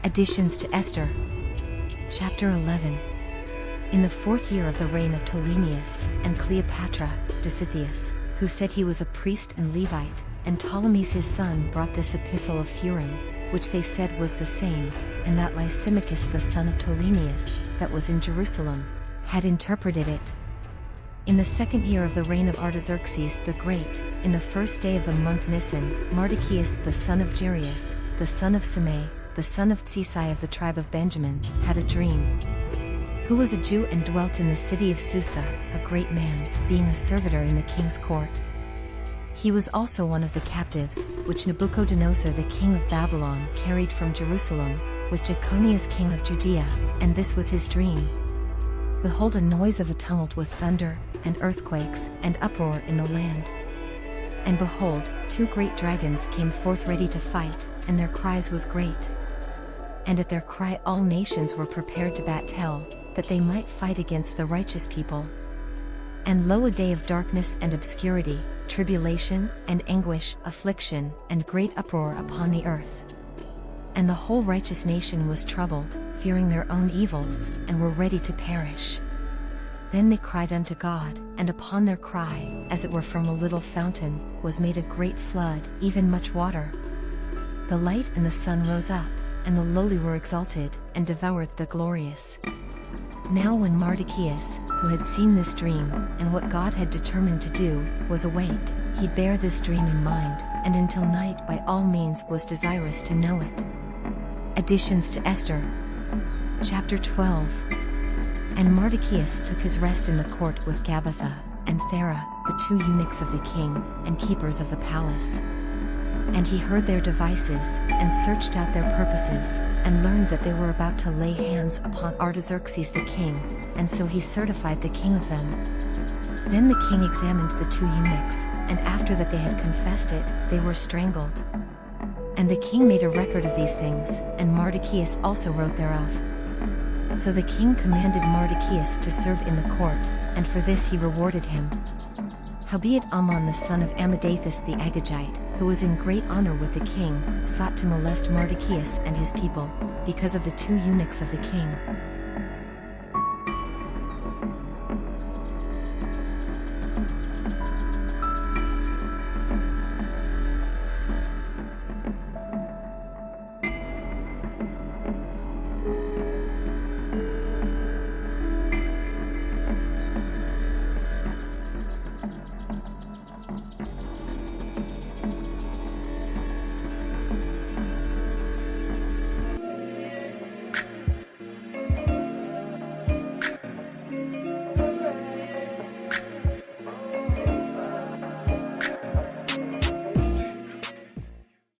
Additions to Esther. Chapter 11. In the 4th year of the reign of Ptolemaeus, and Cleopatra, Dositheus, who said he was a priest and Levite, and Ptolemies his son brought this epistle of Furim, which they said was the same, and that Lysimachus the son of Ptolemaeus, that was in Jerusalem, had interpreted it. In the 2nd year of the reign of Artaxerxes the Great, in the 1st day of the month Nisan, Mardocheus the son of Jairus, the son of Simei, the son of Tsesai of the tribe of Benjamin, had a dream. Who was a Jew and dwelt in the city of Susa, a great man, being a servitor in the king's court. He was also one of the captives, which Nebuchadnezzar the king of Babylon carried from Jerusalem, with Jeconias king of Judea, and this was his dream. Behold, a noise of a tumult with thunder, and earthquakes, and uproar in the land. And behold, 2 great dragons came forth ready to fight, and their cries was great. And at their cry all nations were prepared to battle, that they might fight against the righteous people. And lo, a day of darkness and obscurity, tribulation, and anguish, affliction, and great uproar upon the earth. And the whole righteous nation was troubled, fearing their own evils, and were ready to perish. Then they cried unto God, and upon their cry, as it were from a little fountain, was made a great flood, even much water. The light and the sun rose up, and the lowly were exalted, and devoured the glorious. Now when Mardocheus, who had seen this dream, and what God had determined to do, was awake, he bare this dream in mind, and until night by all means was desirous to know it. Additions to Esther. Chapter 12. And Mardocheus took his rest in the court with Gabbatha, and Thera, the 2 eunuchs of the king, and keepers of the palace. And he heard their devices, and searched out their purposes, and learned that they were about to lay hands upon Artaxerxes the king, and so he certified the king of them. Then the king examined the 2 eunuchs, and after that they had confessed it, they were strangled. And the king made a record of these things, and Mardocheus also wrote thereof. So the king commanded Mardocheus to serve in the court, and for this he rewarded him. Howbeit Ammon the son of Ammedattus the Agagite, who was in great honor with the king, sought to molest Mardocheus and his people, because of the 2 eunuchs of the king.